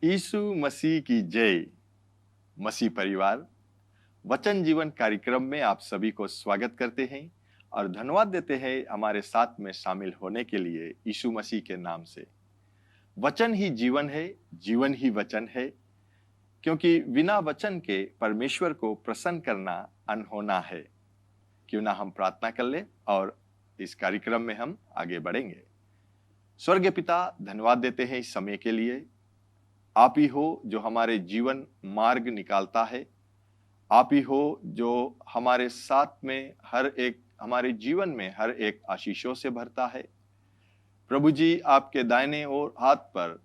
यीशु मसीह की जय। मसीह परिवार वचन जीवन कार्यक्रम में आप सभी को स्वागत करते हैं और धन्यवाद देते हैं हमारे साथ में शामिल होने के लिए यीशु मसीह के नाम से। वचन ही जीवन है, जीवन ही वचन है, क्योंकि बिना वचन के परमेश्वर को प्रसन्न करना अनहोना है। क्यों ना हम प्रार्थना कर ले और इस कार्यक्रम में हम आगे बढ़ेंगे। स्वर्गीय पिता, धन्यवाद देते हैं इस समय के लिए। आप ही हो जो हमारे जीवन मार्ग निकालता है। आप ही हो जो हमारे साथ में हमारे जीवन में हर एक आशीषों से भरता है। प्रभु जी, आपके दाहिने ओर हाथ पर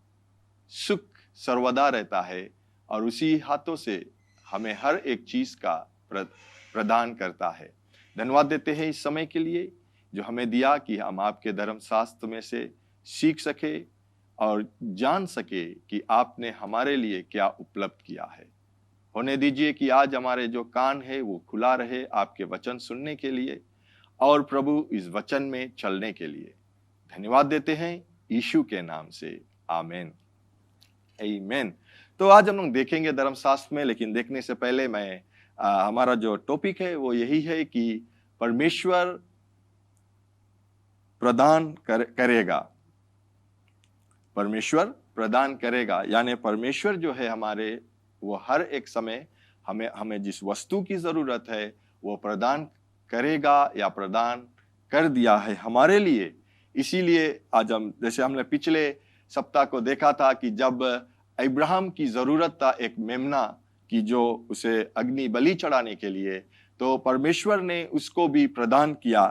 सुख सर्वदा रहता है और उसी हाथों से हमें हर एक चीज का प्रदान करता है। धन्यवाद देते हैं इस समय के लिए जो हमें दिया कि हम आपके धर्मशास्त्र में से सीख सके और जान सके कि आपने हमारे लिए क्या उपलब्ध किया है। होने दीजिए कि आज हमारे जो कान है वो खुला रहे आपके वचन सुनने के लिए और प्रभु इस वचन में चलने के लिए। धन्यवाद देते हैं यीशु के नाम से, आमीन आमीन। तो आज हम लोग देखेंगे धर्मशास्त्र में, लेकिन देखने से पहले हमारा जो टॉपिक है वो यही है कि परमेश्वर प्रदान करेगा। परमेश्वर प्रदान करेगा, यानी परमेश्वर जो है हमारे, वो हर एक समय हमें जिस वस्तु की जरूरत है वो प्रदान करेगा या प्रदान कर दिया है हमारे लिए। इसीलिए आज जैसे हमने पिछले सप्ताह को देखा था कि जब अब्राहम की जरूरत था एक मेमना की, जो उसे अग्नि बलि चढ़ाने के लिए, तो परमेश्वर ने उसको भी प्रदान किया।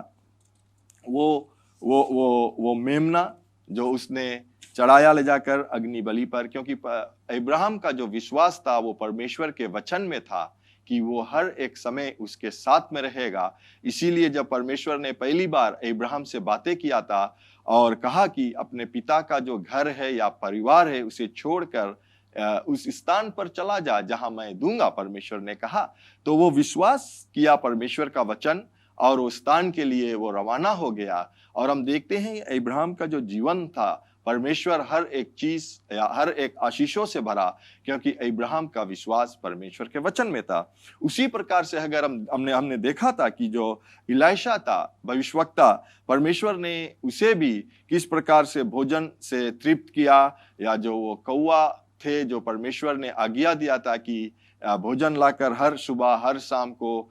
वो मेमना जो उसने चढ़ाया ले जाकर अग्नि बलि पर, क्योंकि अब्राहम का जो विश्वास था वो परमेश्वर के वचन में था कि वो हर एक समय उसके साथ में रहेगा। इसीलिए जब परमेश्वर ने पहली बार अब्राहम से बातें किया था और कहा कि अपने पिता का जो घर है या परिवार है उसे छोड़कर उस स्थान पर चला जा जहां मैं दूंगा, परमेश्वर ने कहा, तो वो विश्वास किया परमेश्वर का वचन और उस स्थान के लिए वो रवाना हो गया। और हम देखते हैं अब्राहम का जो जीवन था, परमेश्वर हर एक चीज या हर एक आशीषों से भरा, क्योंकि अब्राहम का विश्वास परमेश्वर के वचन में था। उसी प्रकार से अगर हमने देखा था कि जो इलाइशा था भविष्यवक्ता, परमेश्वर ने उसे भी किस प्रकार से भोजन से तृप्त किया, या जो वो कौवा थे जो परमेश्वर ने आज्ञा दिया था कि भोजन लाकर हर सुबह हर शाम को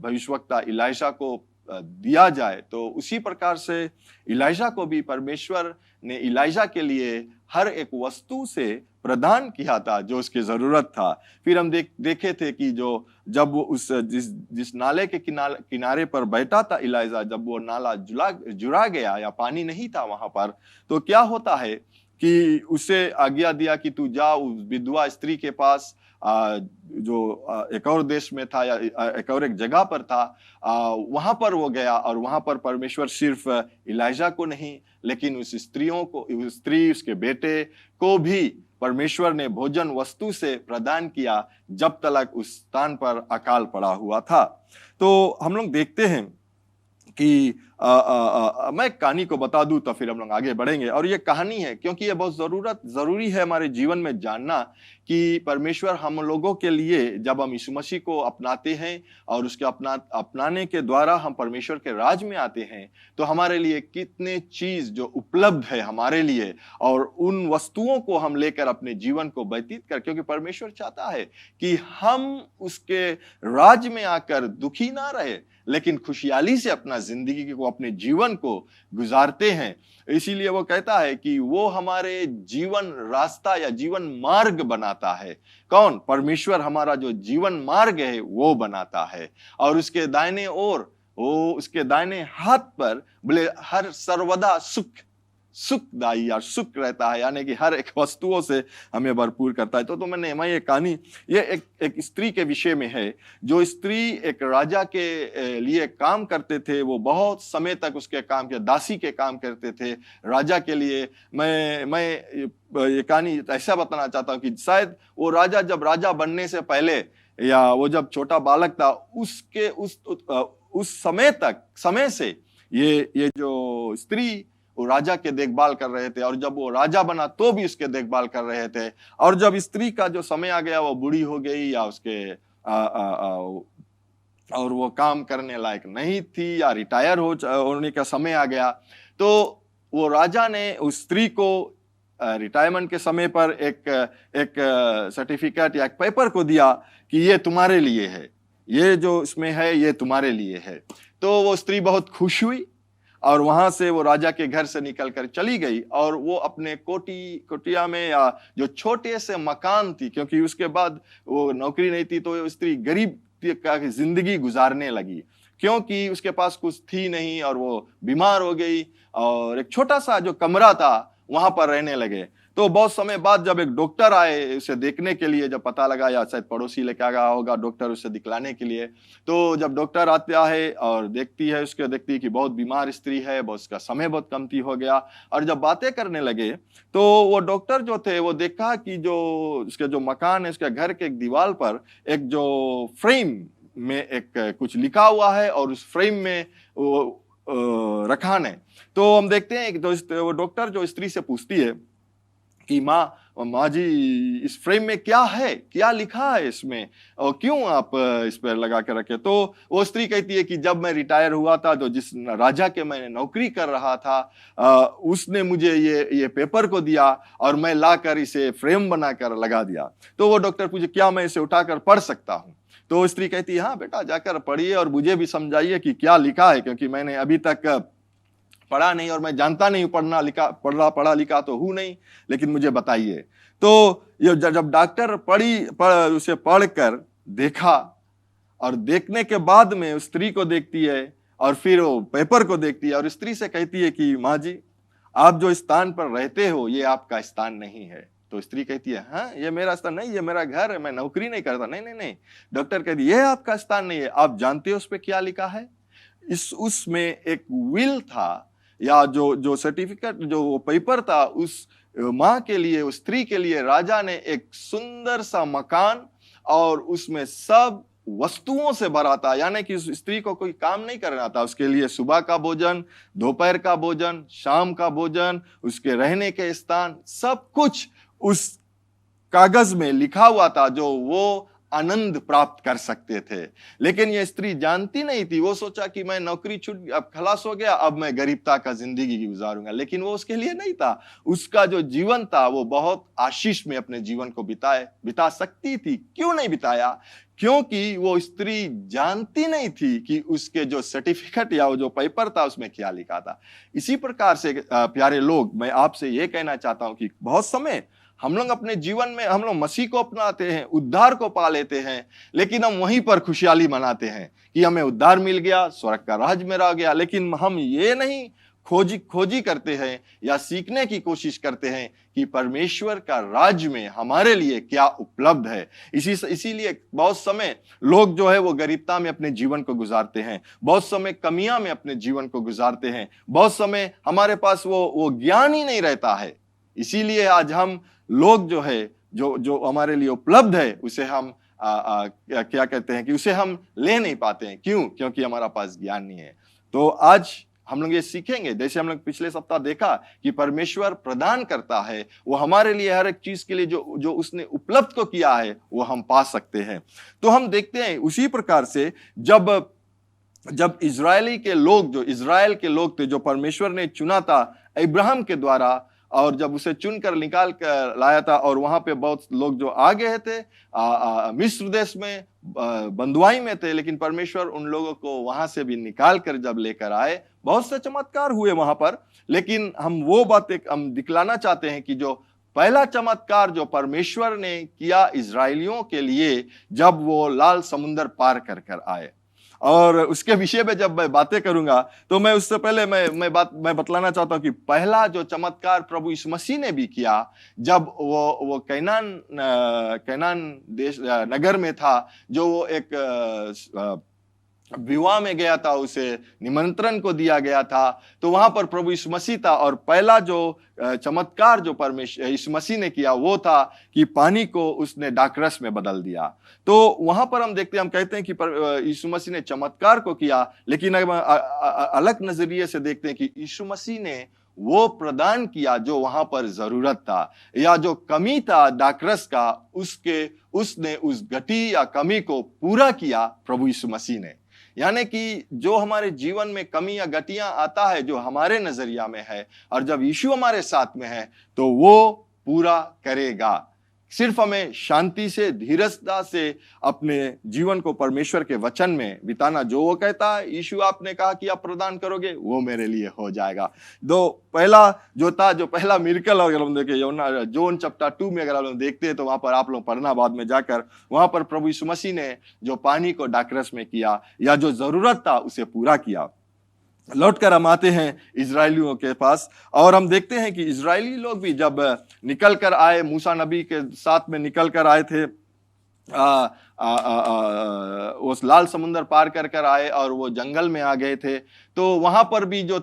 भविष्यवक्ता इलाइशा को दिया जाए, तो उसी प्रकार से इलाइशा को भी परमेश्वर ने इलाइशा के लिए हर एक वस्तु से प्रदान किया था जो उसकी जरूरत था। फिर हम देखे थे कि जब वो जिस नाले के किनारे पर बैठा था इलाइशा, जब वो नाला जुड़ा गया या पानी नहीं था वहां पर, तो क्या होता है कि उसे आज्ञा दिया कि तू जा उस विधवा स्त्री के पास, जो एक और देश में था या एक और एक जगह पर था, वहां पर वो गया और वहां पर परमेश्वर सिर्फ इलाइजा को नहीं, लेकिन उस स्त्री उसके बेटे को भी परमेश्वर ने भोजन वस्तु से प्रदान किया जब तक उस स्थान पर अकाल पड़ा हुआ था। तो हम लोग देखते हैं कि मैं कहानी को बता दूं तो फिर हम लोग आगे बढ़ेंगे। और ये कहानी है क्योंकि ये बहुत जरूरी है हमारे जीवन में जानना कि परमेश्वर हम लोगों के लिए, जब हम यीशु मसीह को अपनाते हैं और उसके अपनाने के द्वारा हम परमेश्वर के राज में आते हैं, तो हमारे लिए कितने चीज जो उपलब्ध है हमारे लिए, और उन वस्तुओं को हम लेकर अपने जीवन को व्यतीत कर, क्योंकि परमेश्वर चाहता है कि हम उसके राज में आकर दुखी ना रहे, लेकिन खुशहाली से अपना जिंदगी को, अपने जीवन को गुजारते हैं। इसीलिए वो कहता है कि वो हमारे जीवन रास्ता या जीवन मार्ग बनाता है। कौन? परमेश्वर हमारा जो जीवन मार्ग है वो बनाता है। और उसके दाहिने ओर, वो उसके दाहिने हाथ पर बोले हर सर्वदा सुखदाई या सुख रहता है, यानी कि हर एक वस्तुओं से हमें भरपूर करता है। तो मैं ये कहानी, ये एक स्त्री के विषय में है। जो स्त्री एक राजा के लिए काम करते थे, वो बहुत समय तक उसके काम के दासी के काम करते थे राजा के लिए। मैं ये कहानी ऐसा बताना चाहता हूँ कि शायद वो राजा जब राजा बनने से पहले, या वो जब छोटा बालक था, उसके उस समय से ये जो स्त्री वो राजा के देखभाल कर रहे थे, और जब वो राजा बना तो भी उसके देखभाल कर रहे थे। और जब स्त्री का जो समय आ गया, वो बूढ़ी हो गई या उसके और वो काम करने लायक नहीं थी या रिटायर होने का समय आ गया, तो वो राजा ने उस स्त्री को रिटायरमेंट के समय पर एक सर्टिफिकेट या एक पेपर को दिया कि ये तुम्हारे लिए है, ये जो इसमें है ये तुम्हारे लिए है। तो वो स्त्री बहुत खुश हुई और वहां से वो राजा के घर से निकलकर चली गई, और वो अपने कोटिया में या जो छोटे से मकान थी, क्योंकि उसके बाद वो नौकरी नहीं थी, तो वो स्त्री गरीब का जिंदगी गुजारने लगी, क्योंकि उसके पास कुछ थी नहीं और वो बीमार हो गई, और एक छोटा सा जो कमरा था वहां पर रहने लगे। तो बहुत समय बाद जब एक डॉक्टर आए उसे देखने के लिए, जब पता लगा या शायद पड़ोसी लेके आ गया होगा डॉक्टर उसे दिखलाने के लिए, तो जब डॉक्टर आता है और देखती है कि बहुत बीमार स्त्री है, बहुत उसका समय बहुत कमती हो गया, और जब बातें करने लगे तो वो डॉक्टर जो थे वो देखा कि जो उसके जो मकान है, उसके घर के एक दीवार पर एक जो फ्रेम में एक कुछ लिखा हुआ है, और उस फ्रेम में वो रखान है। तो हम देखते हैं कि वो डॉक्टर जो स्त्री से पूछती है कि माँ जी, इस फ्रेम में क्या है, क्या लिखा है इसमें, और क्यों आप इस पर लगा कर रखे? तो वो स्त्री कहती है कि जब मैं रिटायर हुआ था, तो जिस राजा के मैंने नौकरी कर रहा था, उसने मुझे ये पेपर को दिया और मैं लाकर इसे फ्रेम बनाकर लगा दिया। तो वो डॉक्टर पूछे, क्या मैं इसे उठाकर पढ़ सकता हूँ? तो स्त्री कहती है, हाँ बेटा, जाकर पढ़िए और मुझे भी समझाइए कि क्या लिखा है, क्योंकि मैंने अभी तक पढ़ा नहीं और मैं जानता नहीं पढ़ा लिखा तो हूं नहीं, लेकिन मुझे बताइए। तो ये जब डॉक्टर उसे पढ़कर देखा, और देखने के बाद में उस स्त्री को देखती है और फिर वो पेपर को देखती है, और स्त्री से कहती है कि माँ जी, आप जो स्थान पर रहते हो ये आपका स्थान नहीं है। तो स्त्री कहती है, हाँ ये मेरा स्थान नहीं, ये मेरा घर है, मैं नौकरी नहीं करता। नहीं नहीं नहीं, डॉक्टर कहती है, ये आपका स्थान नहीं है। आप जानते हो उस पर क्या लिखा है? उसमें एक विल था, या जो सर्टिफिकेट, जो वो पेपर था, उस माँ के लिए, उस स्त्री के लिए राजा ने एक सुंदर सा मकान और उसमें सब वस्तुओं से भरा था। यानी कि उस स्त्री को कोई काम नहीं करना था, उसके लिए सुबह का भोजन, दोपहर का भोजन, शाम का भोजन, उसके रहने के स्थान, सब कुछ उस कागज में लिखा हुआ था, जो वो आनंद प्राप्त कर सकते थे। लेकिन ये स्त्री जानती नहीं थी, वो सोचा कि मैं नौकरी छूट, अब खलास हो गया, अब मैं गरीबता का जिंदगी गुजारूंगा। लेकिन वो उसके लिए नहीं था। उसका जो जीवन था वो बहुत आशीष में अपने जीवन को बिता सकती थी। क्यों नहीं बिताया? क्योंकि वो स्त्री जानती नहीं थी कि उसके जो सर्टिफिकेट या वो जो पेपर था उसमें क्या लिखा था। इसी प्रकार से प्यारे लोग, मैं आपसे ये कहना चाहता हूं कि बहुत समय हम लोग अपने जीवन में हम लोग मसीह को अपनाते हैं, उद्धार को पा लेते हैं, लेकिन हम वहीं पर खुशहाली मनाते हैं कि हमें उद्धार मिल गया, स्वर्ग का राज मेरा आ गया। लेकिन हम ये नहीं खोजी करते हैं या सीखने की कोशिश करते हैं कि परमेश्वर का राज में हमारे लिए क्या उपलब्ध है। इसीलिए बहुत समय लोग जो है वो गरीबता में अपने जीवन को गुजारते हैं, बहुत समय कमियां में अपने जीवन को गुजारते हैं, बहुत समय हमारे पास वो ज्ञान ही नहीं रहता है। इसीलिए आज हम लोग जो है, जो हमारे लिए उपलब्ध है, उसे हम क्या कहते हैं कि उसे हम ले नहीं पाते हैं। क्यों? क्योंकि हमारा पास ज्ञान नहीं है। तो आज हम लोग ये सीखेंगे, जैसे हम लोग पिछले सप्ताह देखा कि परमेश्वर प्रदान करता है, वो हमारे लिए हर एक चीज के लिए जो उसने उपलब्ध को किया है वो हम पा सकते हैं। तो हम देखते हैं उसी प्रकार से जब इजराइल के लोग थे, जो परमेश्वर ने चुना था अब्राहम के द्वारा, और जब उसे चुनकर निकाल कर लाया था, और वहां पे बहुत लोग जो आ गए थे मिस्र देश में बंधुआई में थे, लेकिन परमेश्वर उन लोगों को वहां से भी निकाल कर जब लेकर आए, बहुत से चमत्कार हुए वहां पर। लेकिन हम वो बातें हम दिखलाना चाहते हैं कि जो पहला चमत्कार जो परमेश्वर ने किया इजरायलियों के लिए, जब वो लाल समुंदर पार कर आए, और उसके विषय में जब मैं बातें करूंगा तो मैं उससे पहले मैं बतलाना चाहता हूं कि पहला जो चमत्कार प्रभु यीशु मसीह ने भी किया, जब वो कैनान देश नगर में था, जो वो एक विवाह में गया था, उसे निमंत्रण को दिया गया था, तो वहां पर प्रभु यीशु मसीह था। और पहला जो चमत्कार जो परमेश्वर यीशु मसीह ने किया वो था कि पानी को उसने दाखरस में बदल दिया। तो वहां पर हम कहते हैं कि यीशु मसीह ने चमत्कार को किया, लेकिन अलग नजरिए से देखते हैं कि यीशु मसीह ने वो प्रदान किया जो वहां पर जरूरत था, या जो कमी था दाखरस का, उसने उस घटी या कमी को पूरा किया प्रभु यीशु मसीह ने। यानी कि जो हमारे जीवन में कमी या गतियां आता है जो हमारे नजरिया में है, और जब यीशु हमारे साथ में है तो वो पूरा करेगा। सिर्फ हमें शांति से, धीरजता से अपने जीवन को परमेश्वर के वचन में बिताना। जो वो कहता है, यीशु आपने कहा कि आप प्रदान करोगे, वो मेरे लिए हो जाएगा। पहला जो था, जो पहला मिरेकल अगर हम देखें जोन चैप्टर 2 में अगर हम देखते हैं तो वहां पर आप लोग पढ़ना बाद में जाकर, वहां पर प्रभु यीशु मसीह ने जो पानी को दाखरस में किया या जो जरूरत था उसे पूरा किया। लौटकर हम आते हैं इजरायलियों के पास और हम देखते हैं कि इजरायली लोग भी जब निकल कर आए, मूसा नबी के साथ में निकल कर आए थे, उस लाल समुंदर पार कर आए और वो जंगल में आ गए थे, तो वहां पर भी जो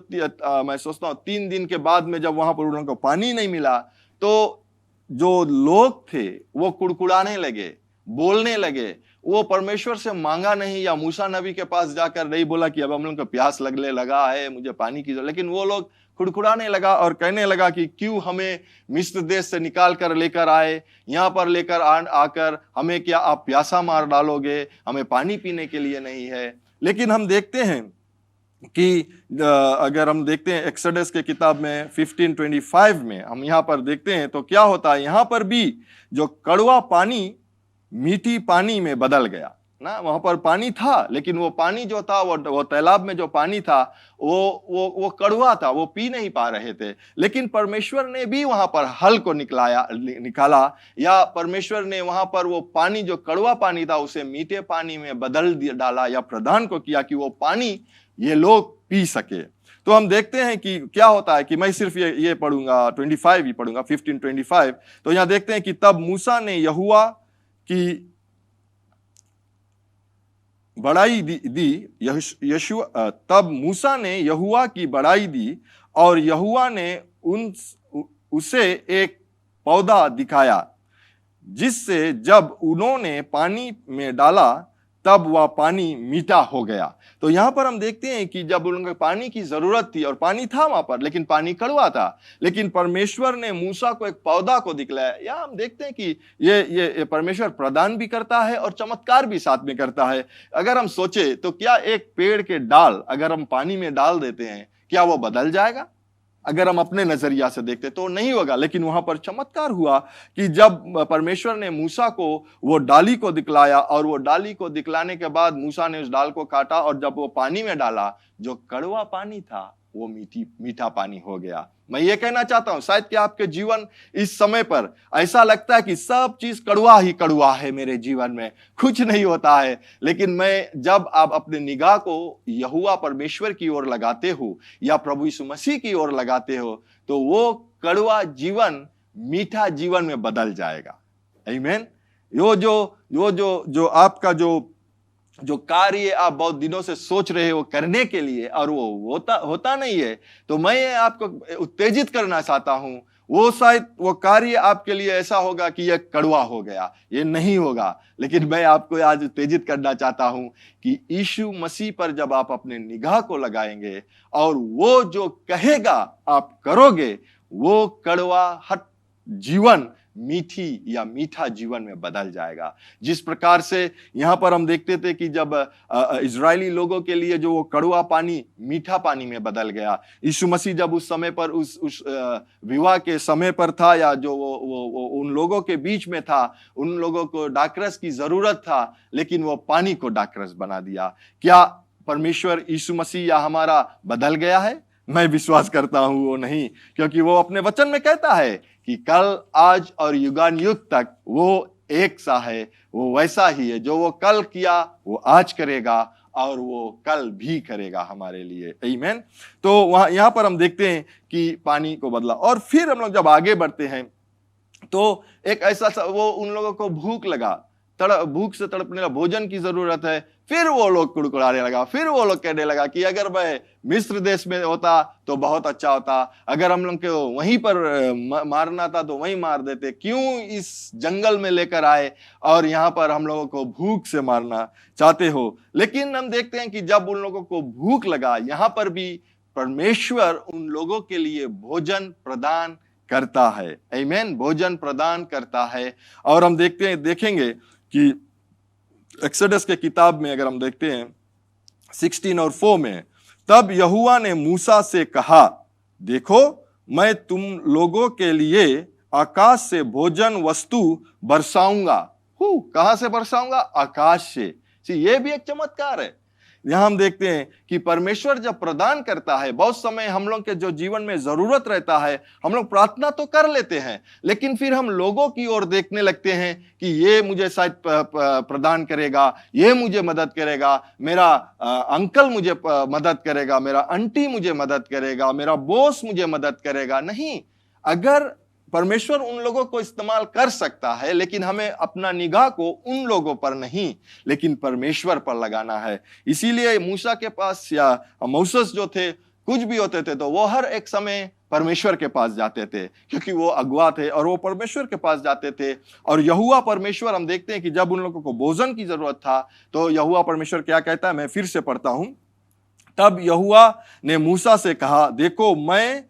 मैं सोचता हूँ 3 दिन के बाद में जब वहां पर उन लोगों को पानी नहीं मिला तो जो लोग थे वो कुड़कुड़ाने लगे, बोलने लगे। वो परमेश्वर से मांगा नहीं या मूसा नबी के पास जाकर नहीं बोला कि अब हम लोग को प्यास लगने लगा है, मुझे पानी की जरूरत, लेकिन वो लोग खुड़खुड़ाने लगा और कहने लगा कि क्यों हमें मिस्र देश से निकाल कर लेकर आए, यहाँ पर लेकर आकर हमें क्या आप प्यासा मार डालोगे, हमें पानी पीने के लिए नहीं है। लेकिन हम देखते हैं कि अगर हम देखते हैं एक्सोडस के किताब में 15:25 में हम यहाँ पर देखते हैं तो क्या होता है, यहाँ पर भी जो कड़वा पानी मीठी पानी में बदल गया ना। वहां पर पानी था लेकिन वो पानी जो था वो तालाब में जो पानी था वो कड़वा था, वो पी नहीं पा रहे थे। लेकिन परमेश्वर ने भी वहां पर हल को निकाला, या परमेश्वर ने वहां पर वो पानी जो कड़वा पानी था उसे मीठे पानी में बदल डाला या प्रदान को किया कि वो पानी ये लोग पी सके। तो हम देखते हैं कि क्या होता है कि मैं सिर्फ ये पढ़ूंगा 25 ही पढ़ूंगा 15:25। तो यहां देखते हैं कि तब मूसा ने यहोवा की बड़ाई तब मूसा ने यहोवा की बड़ाई दी और यहोवा ने उसे एक पौधा दिखाया जिससे जब उन्होंने पानी में डाला तब वह पानी मीठा हो गया। तो यहां पर हम देखते हैं कि जब उनको पानी की जरूरत थी और पानी था वहां पर लेकिन पानी कड़वा था, लेकिन परमेश्वर ने मूसा को एक पौधा को दिखलाया। या हम देखते हैं कि ये परमेश्वर प्रदान भी करता है और चमत्कार भी साथ में करता है। अगर हम सोचे तो क्या एक पेड़ के डाल अगर हम पानी में डाल देते हैं क्या वो बदल जाएगा? अगर हम अपने नजरिया से देखते तो नहीं होगा। लेकिन वहां पर चमत्कार हुआ कि जब परमेश्वर ने मूसा को वो डाली को दिखलाया और वो डाली को दिखलाने के बाद मूसा ने उस डाल को काटा और जब वो पानी में डाला, जो कड़वा पानी था वो मीठा पानी हो गया। मैं ये कहना चाहता हूं शायद कि आपके जीवन इस समय पर ऐसा लगता है कि सब चीज कड़वा ही कड़वा है, मेरे जीवन में कुछ नहीं होता है। लेकिन जब आप अपने निगाह को यहोवा परमेश्वर की ओर लगाते हो या प्रभु यीशु मसीह की ओर लगाते हो तो वो कड़वा जीवन मीठा जीवन में बदल जाएगा। आमीन। जो आपका जो कार्य आप बहुत दिनों से सोच रहे हो करने के लिए और वो होता नहीं है, तो मैं आपको उत्तेजित करना चाहता हूं। वो शायद वो कार्य आपके लिए ऐसा होगा कि यह कड़वा हो गया, ये नहीं होगा। लेकिन मैं आपको आज उत्तेजित करना चाहता हूं कि यीशु मसीह पर जब आप अपने निगाह को लगाएंगे और वो जो कहेगा आप करोगे, वो कड़वा हट जीवन मीठी या मीठा जीवन में बदल जाएगा। जिस प्रकार से यहां पर हम देखते थे कि जब इजरायली लोगों के लिए जो वो कड़वा पानी मीठा पानी में बदल गया, यीशु मसीह जब उस समय पर उस विवाह के समय पर था या जो वो उन लोगों के बीच में था, उन लोगों को दाखरस की जरूरत था लेकिन वो पानी को दाखरस बना दिया। क्या परमेश्वर यीशु मसीह या हमारा बदल गया है? मैं विश्वास करता हूं वो नहीं, क्योंकि वो अपने वचन में कहता है कि कल आज और युगान युग तक वो एक सा है, वो वैसा ही है। जो वो कल किया वो आज करेगा और वो कल भी करेगा हमारे लिए। आमीन। तो यहां पर हम देखते हैं कि पानी को बदला। और फिर हम लोग जब आगे बढ़ते हैं तो एक ऐसा वो उन लोगों को भूख लगा, भूख से तड़पने लगा, भोजन की जरूरत है। फिर वो लोग कुड़कुड़ाने लगा, फिर वो लोग कहने लगा कि अगर मैं मिस्र देश में होता तो बहुत अच्छा होता, अगर हम लोग को वहीं पर मारना था तो वहीं मार देते, क्यों इस जंगल में लेकर आए और यहाँ पर हम लोगों को भूख से मारना चाहते हो। लेकिन हम देखते हैं कि जब उन लोगों को भूख लगा, यहाँ पर भी परमेश्वर उन लोगों के लिए भोजन प्रदान करता है। आमीन, भोजन प्रदान करता है। और हम देखेंगे कि एक्सोडस के किताब में अगर हम देखते हैं 16 और 4 में, तब यहोवा ने मूसा से कहा, देखो मैं तुम लोगों के लिए आकाश से भोजन वस्तु बरसाऊंगा। कहां से बरसाऊंगा? आकाश से। ये भी एक चमत्कार है। यहां हम देखते हैं कि परमेश्वर जब प्रदान करता है, बहुत समय हम लोग के जो जीवन में जरूरत रहता है, हम लोग प्रार्थना तो कर लेते हैं, लेकिन फिर हम लोगों की ओर देखने लगते हैं कि ये मुझे शायद प्रदान करेगा, ये मुझे मदद करेगा, मेरा अंकल मुझे मदद करेगा, मेरा आंटी मुझे मदद करेगा, मेरा बॉस मुझे मदद करेगा। नहीं, अगर परमेश्वर उन लोगों को इस्तेमाल कर सकता है, लेकिन हमें अपना निगाह को उन लोगों पर नहीं, लेकिन परमेश्वर पर लगाना है। इसीलिए मूसा के पास या मूसेस जो थे, कुछ भी होते थे तो वो हर एक समय परमेश्वर के पास जाते थे, क्योंकि वो अगुआ थे और वो परमेश्वर के पास जाते थे। और यहोवा परमेश्वर, हम देखते हैं कि जब उन लोगों को भोजन की जरूरत था तो यहोवा परमेश्वर क्या कहता है, मैं फिर से पढ़ता हूं। तब यहोवा ने मूसा से कहा, देखो मैं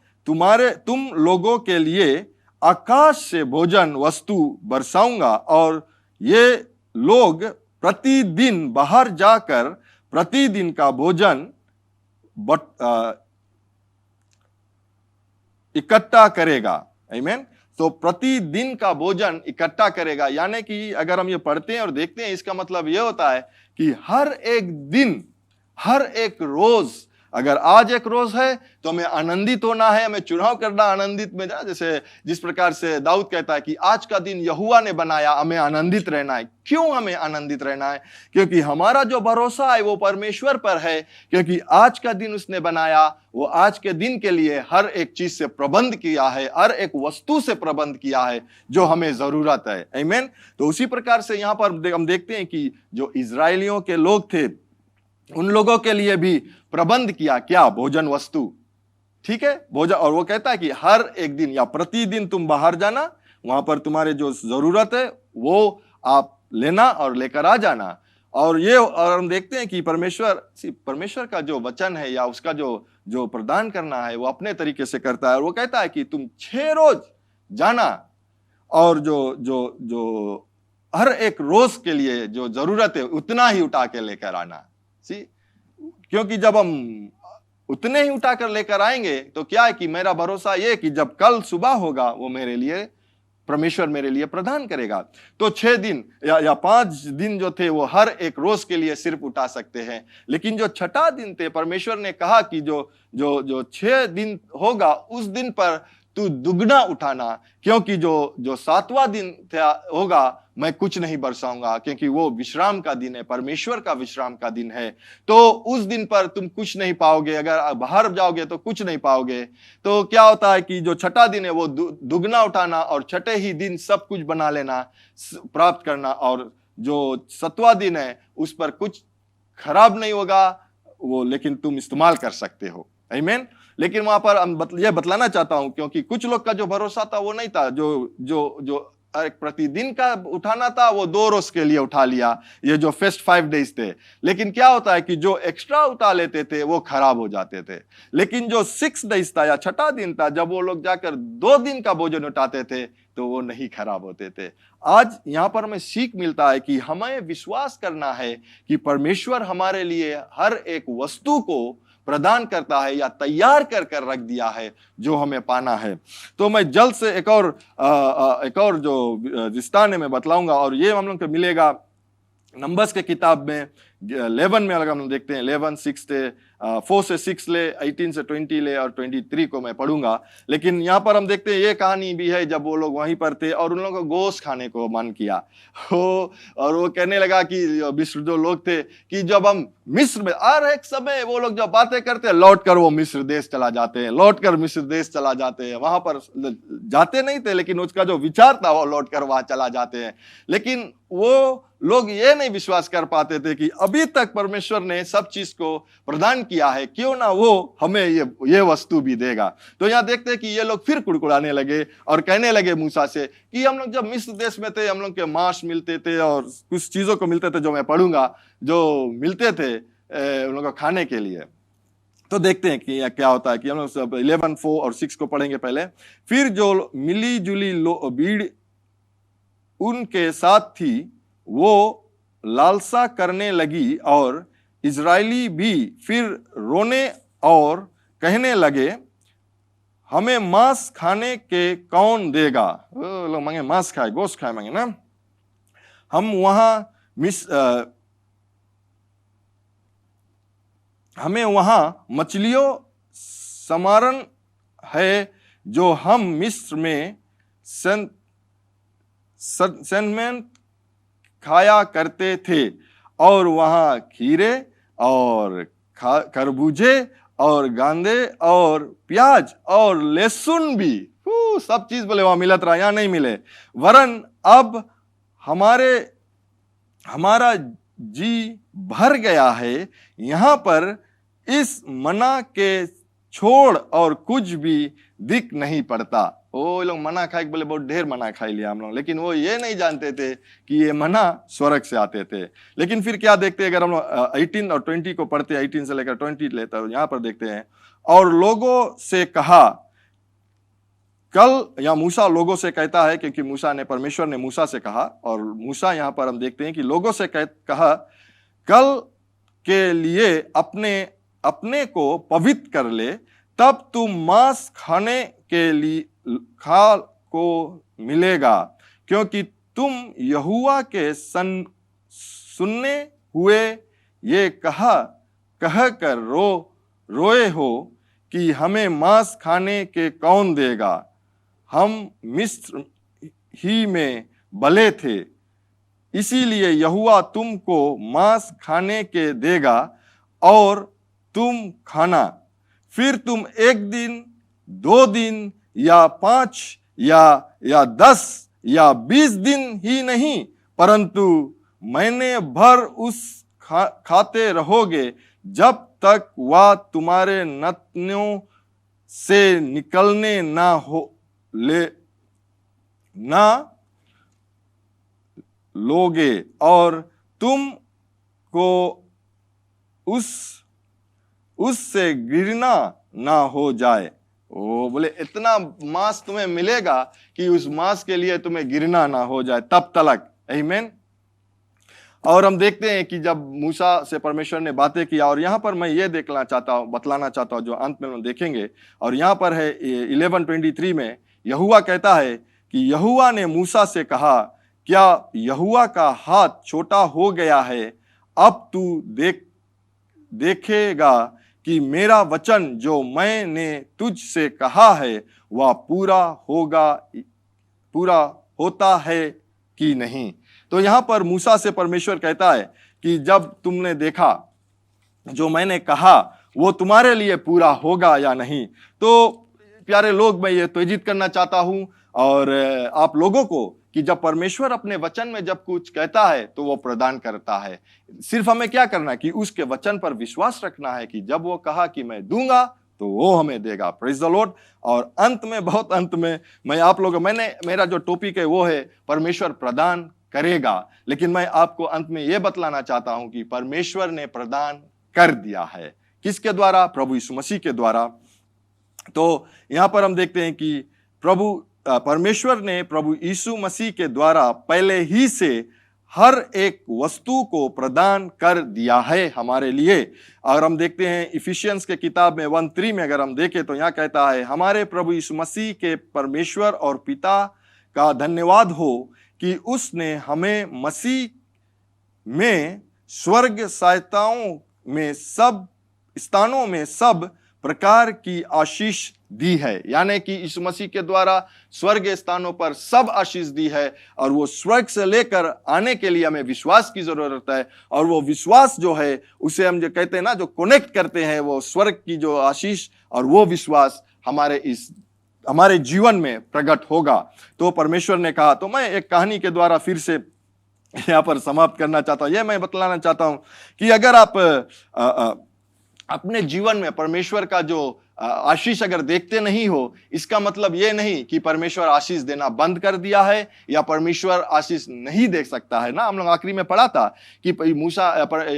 तुम लोगों के लिए आकाश से भोजन वस्तु बरसाऊंगा, और ये लोग प्रतिदिन बाहर जाकर प्रतिदिन का भोजन इकट्ठा करेगा। आमीन। तो प्रतिदिन का भोजन इकट्ठा करेगा, यानी कि अगर हम ये पढ़ते हैं और देखते हैं, इसका मतलब ये होता है कि हर एक दिन, हर एक रोज, अगर आज एक रोज है तो हमें आनंदित होना है, हमें चुनाव करना आनंदित में जाना। जैसे जिस प्रकार से दाऊद कहता है कि आज का दिन यहोवा ने बनाया, हमें आनंदित रहना है। क्यों हमें आनंदित रहना है? क्योंकि हमारा जो भरोसा है वो परमेश्वर पर है, क्योंकि आज का दिन उसने बनाया, वो आज के दिन के लिए हर एक चीज से प्रबंध किया है, हर एक वस्तु से प्रबंध किया है जो हमें जरूरत है। आमीन। तो उसी प्रकार से यहाँ पर हम देखते हैं कि जो इजरायलियों के लोग थे, उन लोगों के लिए भी प्रबंध किया, क्या? भोजन वस्तु। ठीक है, भोजन। और वो कहता है कि हर एक दिन या प्रतिदिन तुम बाहर जाना, वहां पर तुम्हारे जो जरूरत है वो आप लेना और लेकर आ जाना। और हम देखते हैं कि परमेश्वर का जो वचन है या उसका जो प्रदान करना है वो अपने तरीके से करता है। और वो कहता है कि तुम 6 रोज जाना और जो हर एक रोज के लिए जो जरूरत है उतना ही उठा के लेकर आना। क्योंकि जब हम उतने ही उठाकर लेकर आएंगे तो क्या है कि मेरा भरोसा ये कि जब कल सुबह होगा वो परमेश्वर मेरे लिए प्रदान करेगा। तो 6 दिन या 5 दिन जो थे वो हर एक रोज के लिए सिर्फ उठा सकते हैं, लेकिन जो 6ठा दिन थे, परमेश्वर ने कहा कि जो 6 दिन होगा उस दिन पर तू दुगना उठाना, क्योंकि जो 7वां दिन होगा मैं कुछ नहीं बरसाऊंगा, क्योंकि वो विश्राम का दिन है, परमेश्वर का विश्राम का दिन है। तो उस दिन पर तुम कुछ नहीं पाओगे, अगर बाहर जाओगे तो कुछ नहीं पाओगे। तो क्या होता है कि जो 6ठा दिन है वो दुगना उठाना और 6ठे ही दिन सब कुछ बना लेना, प्राप्त करना, और जो 7वां दिन है उस पर कुछ खराब नहीं होगा वो, लेकिन तुम इस्तेमाल कर सकते हो। आमीन। लेकिन वहां पर यह बतलाना चाहता हूं, क्योंकि कुछ लोग का जो भरोसा था वो नहीं था, जो एक प्रतिदिन का उठाना था वो 2 रोज के लिए उठा लिया, ये जो फेस्ट 5 डेज थे। लेकिन क्या होता है कि जो एक्स्ट्रा उठा लेते थे वो खराब हो जाते थे। लेकिन जो 6 डेज था या 6ठा दिन था, जब वो लोग जाकर 2 दिन का भोजन उठाते थे तो वो नहीं खराब होते थे। आज यहां पर हमें सीख मिलता है कि हमें विश्वास करना है कि परमेश्वर हमारे लिए हर एक वस्तु को प्रदान करता है या तैयार कर रख दिया है जो हमें पाना है। तो मैं जल्द से एक और जो विस्तार में बतलाऊंगा, और ये हम लोग को मिलेगा नंबर्स के किताब में 11 में। अगर हम देखते हैं 11, 4 से 6 ले, 18 से 20 ले, और 23 को मैं पढ़ूंगा। लेकिन यहाँ पर हम देखते हैं ये कहानी भी है जब वो लोग वहीं पर थे और उन लोगों को गोश्त खाने को मन किया और वो कहने लगा कि मिस्र जो लोग थे कि जब हम मिस्र में हर एक समय वो लोग जब बातें करते हैं लौट कर वो मिस्र देश चला जाते हैं, लौट कर मिस्र देश चला जाते हैं। वहां पर जाते नहीं थे, लेकिन उसका जो विचार था वो लौट कर वहां चला जाते हैं। लेकिन वो लोग ये नहीं विश्वास कर पाते थे कि अभी तक परमेश्वर ने सब चीज को प्रदान किया है, क्यों ना वो हमें ये वस्तु भी देगा। तो यहाँ देखते हैं कि ये लोग फिर कुड़कुड़ाने लगे और कहने लगे मूसा से कि हम लोग जब मिस्र देश में थे हम लोग के मांस मिलते थे और कुछ चीजों को मिलते थे, जो मैं पढ़ूंगा, जो मिलते थे उन लोगों को खाने के लिए। तो देखते हैं कि यह क्या होता है कि हम लोग सब 11, 4 और 6 को पढ़ेंगे पहले। फिर जो मिली जुली भीड़ उनके साथ थी वो लालसा करने लगी और इजरायली भी फिर रोने और कहने लगे, हमें मांस खाने के कौन देगा। लोग मांगे मांस खाए, गोश्त खाए मांगे ना। हमें वहां मछलियों समारण है जो हम मिस्र में सनमें खाया करते थे, और वहां खीरे और खरबूजे और गांदे और प्याज और लहसुन भी, सब चीज बोले वहां मिलत रहा, यहां नहीं मिले। वरन अब हमारा जी भर गया है, यहाँ पर इस मना के छोड़ और कुछ भी दिख नहीं पड़ता। वो लोग मना खाए बोले बहुत ढेर मना खा लिया हम लोग, लेकिन वो ये नहीं जानते थे कि ये मना स्वर्ग से आते थे। लेकिन फिर क्या देखते हैं, अगर हम लोग 18 और 20 को पढ़ते हैं, 18 से लेकर 20 लेते हैं, यहाँ पर देखते हैं, और लोगों से कहा कल, या मूसा लोगों से कहता है क्योंकि मूसा ने, परमेश्वर ने मूसा से कहा, और मूसा यहाँ पर हम देखते हैं कि लोगों से कहा कल के लिए अपने को पवित्र कर ले, तब तुम मांस खाने के लिए खा को मिलेगा, क्योंकि तुम यहोवा के सुनने हुए ये कह कर रोए हो कि हमें मांस खाने के कौन देगा, हम मिस्र ही में भले थे, इसीलिए यहोवा तुमको मांस खाने के देगा और तुम खाना। फिर तुम 1 दिन, 2 दिन या 5 या 10 या 20 दिन ही नहीं, परंतु महीने भर उस खाते रहोगे, जब तक वह तुम्हारे नथनों से निकलने ना लोगे, और तुम को उससे गिरना ना हो जाए। ओ बोले इतना मांस तुम्हें मिलेगा कि उस मांस के लिए तुम्हें गिरना ना हो जाए तब तलक। आमीन। और हम देखते हैं कि जब मूसा से परमेश्वर ने बातें किया, और यहाँ पर मैं ये बतलाना चाहता हूँ जो अंत में हम देखेंगे, और यहाँ पर है 11:23 में यहोवा कहता है कि यहोवा ने मूसा से कहा, क्या यहोवा का हाथ छोटा हो गया है, अब तू देखेगा कि मेरा वचन जो मैंने तुझ से कहा है वह पूरा होता है कि नहीं। तो यहाँ पर मूसा से परमेश्वर कहता है कि जब तुमने देखा जो मैंने कहा वो तुम्हारे लिए पूरा होगा या नहीं। तो प्यारे लोग, मैं ये तौजीद करना चाहता हूं और आप लोगों को कि जब परमेश्वर अपने वचन में जब कुछ कहता है तो वो प्रदान करता है। सिर्फ हमें क्या करना है कि उसके वचन पर विश्वास रखना है कि जब वो कहा कि मैं दूंगा तो वो हमें देगा। Praise the Lord. और अंत में, बहुत अंत में, मैं आप लोगों, मेरा जो टॉपिक है वो है परमेश्वर प्रदान करेगा, लेकिन मैं आपको अंत में ये बतलाना चाहता हूं कि परमेश्वर ने प्रदान कर दिया है। किसके द्वारा? प्रभु यीशु मसीह के द्वारा। तो यहां पर हम देखते हैं कि परमेश्वर ने प्रभु यीशु मसीह के द्वारा पहले ही से हर एक वस्तु को प्रदान कर दिया है हमारे लिए। और हम देखते हैं इफिशियंस के किताब में 1:3 में अगर हम देखें तो यहाँ कहता है, हमारे प्रभु यीशु मसीह के परमेश्वर और पिता का धन्यवाद हो कि उसने हमें मसीह में स्वर्ग सहायताओं में सब स्थानों में सब प्रकार की आशीष दी है। यानी कि यीशु मसीह के द्वारा स्वर्ग स्थानों पर सब आशीष दी है, और वो स्वर्ग से लेकर आने के लिए हमें विश्वास की जरूरत है। और वो विश्वास जो है उसे हम जो कहते हैं ना, जो कनेक्ट करते हैं वो स्वर्ग की जो आशीष, और वो विश्वास हमारे जीवन में प्रकट होगा। तो परमेश्वर ने कहा। तो मैं एक कहानी के द्वारा फिर से यहाँ पर समाप्त करना चाहता हूँ। यह मैं बतलाना चाहता हूँ कि अगर आप अपने जीवन में परमेश्वर का जो आशीष अगर देखते नहीं हो, इसका मतलब ये नहीं कि परमेश्वर आशीष देना बंद कर दिया है या परमेश्वर आशीष नहीं दे सकता है ना। हम लोग आखिरी में पढ़ा था कि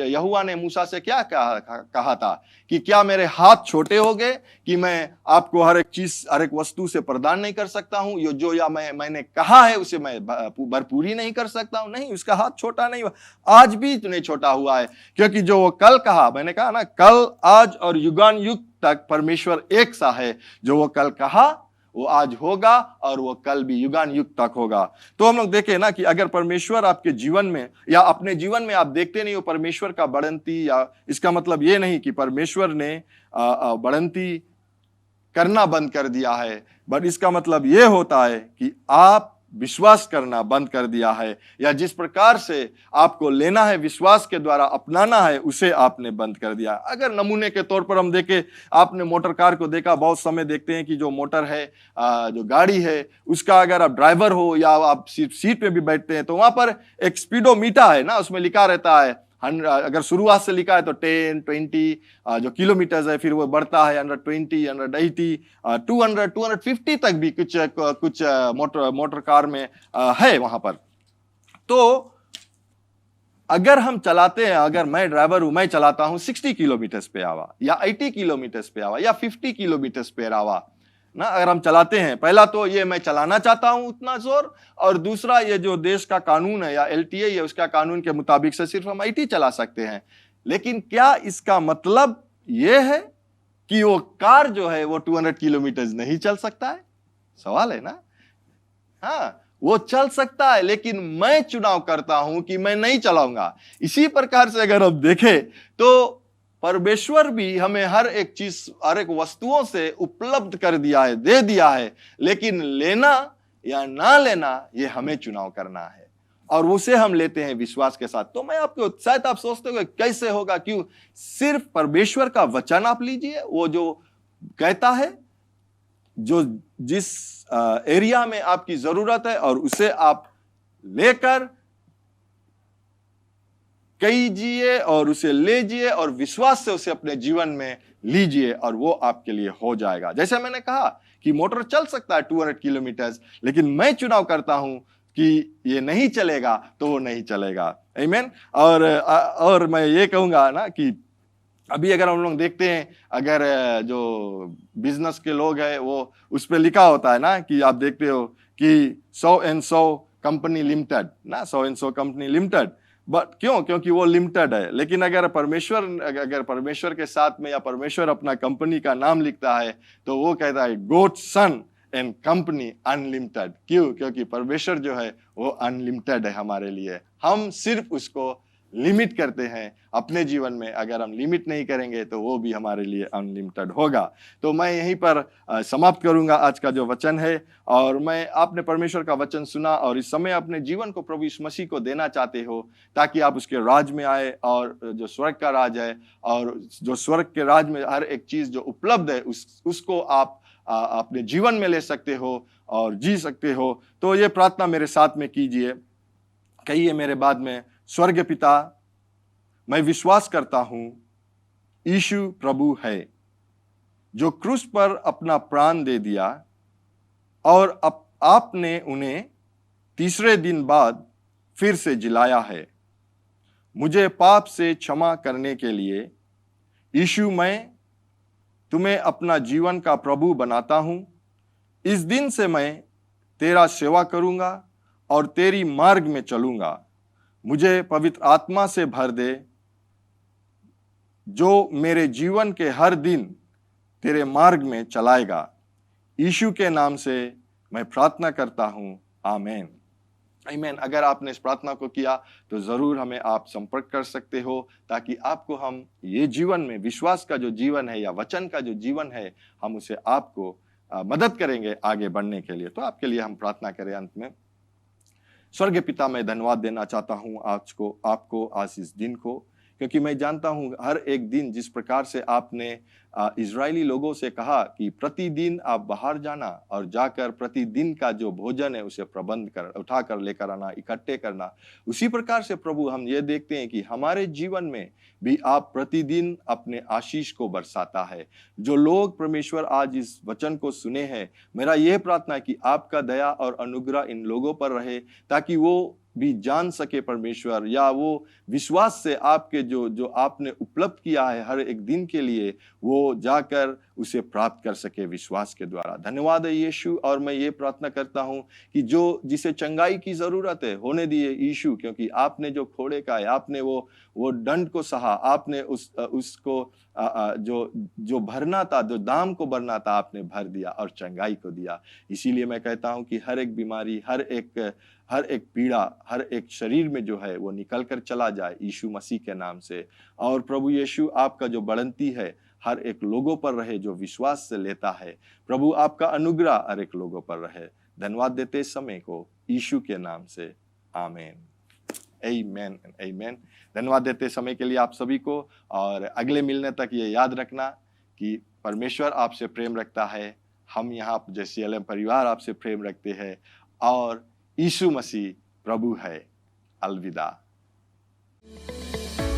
यहोवा ने मूसा से क्या कहा था कि क्या मेरे हाथ छोटे हो गए कि मैं आपको हर एक चीज, हर एक वस्तु से प्रदान नहीं कर सकता हूं, जो या मैंने कहा है उसे मैं भरपूरी नहीं कर सकता हूं? नहीं, उसका हाथ छोटा नहीं हुआ, आज भी नहीं छोटा हुआ है, क्योंकि जो वो कल कहा, मैंने कहा ना, कल आज और युगान युग तक परमेश्वर एक सा है। जो वो कल कहा वो आज होगा और वो कल भी युगान युग तक होगा। तो हम लोग देखें ना कि अगर परमेश्वर आपके जीवन में या अपने जीवन में आप देखते नहीं हो परमेश्वर का बढ़ंती, या इसका मतलब ये नहीं कि परमेश्वर ने बढ़ंती करना बंद कर दिया है, बट इसका मतलब ये होता है कि आप विश्वास करना बंद कर दिया है, या जिस प्रकार से आपको लेना है, विश्वास के द्वारा अपनाना है, उसे आपने बंद कर दिया। अगर नमूने के तौर पर हम देखें, आपने मोटर कार को देखा, बहुत समय देखते हैं कि जो मोटर है, जो गाड़ी है, उसका अगर आप ड्राइवर हो या आप सीट में भी बैठते हैं तो वहां पर एक स्पीडोमीटर है ना, उसमें लिखा रहता है, अगर शुरुआत से लिखा है तो 10, 20 जो किलोमीटर है, फिर वो बढ़ता है 120, 180, 200, 250 तक भी कुछ मोटर कार में है वहां पर। तो अगर हम चलाते हैं, अगर मैं ड्राइवर हूं, मैं चलाता हूं 60 किलोमीटर पे आवा या 80 किलोमीटर पे आवा या 50 किलोमीटर पे आवा ना, अगर हम चलाते हैं, पहला तो ये मैं चलाना चाहता हूं उतना जोर, और दूसरा ये जो देश का कानून है या LTA है, उसका कानून के मुताबिक से सिर्फ हम 80 चला सकते हैं। लेकिन क्या इसका मतलब ये है कि वो कार जो है वो 200 किलोमीटर नहीं चल सकता है? सवाल है ना। हाँ, वो चल सकता है, लेकिन मैं चुनाव करता हूं कि मैं नहीं चलाऊंगा। इसी प्रकार से अगर हम देखें तो परमेश्वर भी हमें हर एक चीज, हर एक वस्तुओं से उपलब्ध कर दिया है, दे दिया है, लेकिन लेना या ना लेना ये हमें चुनाव करना है, और उसे हम लेते हैं विश्वास के साथ। तो मैं आपको, शायद आप सोचते हो कैसे होगा, क्यों? सिर्फ परमेश्वर का वचन आप लीजिए, वो जो कहता है, जो जिस एरिया में आपकी जरूरत है, और उसे आप लेकर कीजिए और उसे लीजिए और विश्वास से उसे अपने जीवन में लीजिए, और वो आपके लिए हो जाएगा। जैसे मैंने कहा कि मोटर चल सकता है 200 किलोमीटर, लेकिन मैं चुनाव करता हूं कि ये नहीं चलेगा तो वो नहीं चलेगा। आमीन। और मैं ये कहूंगा ना कि अभी अगर हम लोग देखते हैं, अगर जो बिजनेस के लोग हैं, वो उस पर लिखा होता है ना कि आप देखते हो कि 100 and 100 कंपनी लिमिटेड ना, 100 and 100 कंपनी लिमिटेड, बट क्यों? क्योंकि वो लिमिटेड है। लेकिन अगर परमेश्वर के साथ में, या परमेश्वर अपना कंपनी का नाम लिखता है, तो वो कहता है God son and company unlimited. क्यों? क्योंकि परमेश्वर जो है वो अनलिमिटेड है हमारे लिए। हम सिर्फ उसको लिमिट करते हैं अपने जीवन में। अगर हम लिमिट नहीं करेंगे तो वो भी हमारे लिए अनलिमिटेड होगा। तो मैं यहीं पर समाप्त करूंगा आज का जो वचन है। और मैं, आपने परमेश्वर का वचन सुना और इस समय अपने जीवन को प्रभु यीशु मसीह को देना चाहते हो, ताकि आप उसके राज में आए, और जो स्वर्ग का राज है, और जो स्वर्ग के राज में हर एक चीज जो उपलब्ध है, उसको आप अपने जीवन में ले सकते हो और जी सकते हो। तो ये प्रार्थना मेरे साथ में कीजिए, कहिए मेरे बाद में, स्वर्ग पिता, मैं विश्वास करता हूं यीशु प्रभु है, जो क्रूस पर अपना प्राण दे दिया, और अब आपने उन्हें तीसरे दिन बाद फिर से जिलाया है। मुझे पाप से क्षमा करने के लिए यीशु, मैं तुम्हें अपना जीवन का प्रभु बनाता हूं। इस दिन से मैं तेरा सेवा करूंगा और तेरी मार्ग में चलूंगा। मुझे पवित्र आत्मा से भर दे, जो मेरे जीवन के हर दिन तेरे मार्ग में चलाएगा। यीशु के नाम से मैं प्रार्थना करता हूं, आमीन। आमीन। अगर आपने इस प्रार्थना को किया तो जरूर हमें आप संपर्क कर सकते हो, ताकि आपको हम ये जीवन में, विश्वास का जो जीवन है या वचन का जो जीवन है, हम उसे आपको मदद करेंगे आगे बढ़ने के लिए। तो आपके लिए हम प्रार्थना करें अंत में। स्वर्गीय पिता, मैं धन्यवाद देना चाहता हूं आज को, आपको, आज इस दिन को, क्योंकि मैं जानता हूँ हर एक दिन जिस प्रकार से आपने इजरायली लोगों से कहा कि प्रतिदिन आप बाहर जाना और जाकर प्रतिदिन का जो भोजन है उसे प्रबंध कर उठा कर लेकर आना, इकट्ठे करना, उसी प्रकार से प्रभु हम ये देखते हैं कि हमारे जीवन में भी आप प्रतिदिन अपने आशीष को बरसाता है। जो लोग परमेश्वर आज इस वचन को सुने हैं, मेरा यह प्रार्थना है कि आपका दया और अनुग्रह इन लोगों पर रहे, ताकि वो भी जान सके परमेश्वर, या वो विश्वास से आपके जो आपने उपलब्ध किया है हर एक दिन के लिए, वो जाकर उसे प्राप्त कर सके विश्वास के द्वारा। धन्यवाद है यीशु। और मैं ये प्रार्थना करता हूँ कि जो जिसे चंगाई की जरूरत है होने दिए यीशु, क्योंकि आपने जो फोड़े खाए, आपने वो दंड को सहा, आपने उसको जो भरना था, जो दाम को भरना था, आपने भर दिया और चंगाई को दिया। इसीलिए मैं कहता हूँ कि हर एक बीमारी, हर एक पीड़ा, हर एक शरीर में जो है वो निकल कर चला जाए यीशु मसीह के नाम से। और प्रभु यीशु, आपका जो बढ़ंती है हर एक लोगों पर रहे जो विश्वास से लेता है। प्रभु आपका अनुग्रह हर एक लोगों पर रहे। धन्यवाद देते इस समय को यीशु के नाम से, आमीन, आमीन, आमीन। धन्यवाद देते समय के लिए आप सभी को। और अगले मिलने तक ये याद रखना कि परमेश्वर आपसे प्रेम रखता है, हम यहाँ JCLM परिवार आपसे प्रेम रखते हैं, और यीशु मसीह प्रभु है। अलविदा।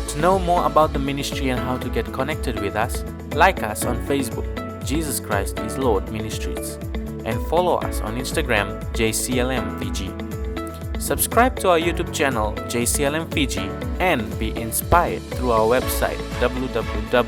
To know more about the ministry and how to get connected with us, like us on Facebook, Jesus Christ is Lord Ministries, and follow us on Instagram, JCLM Fiji. Subscribe to our YouTube channel, JCLM Fiji, and be inspired through our website, www.jclm.org.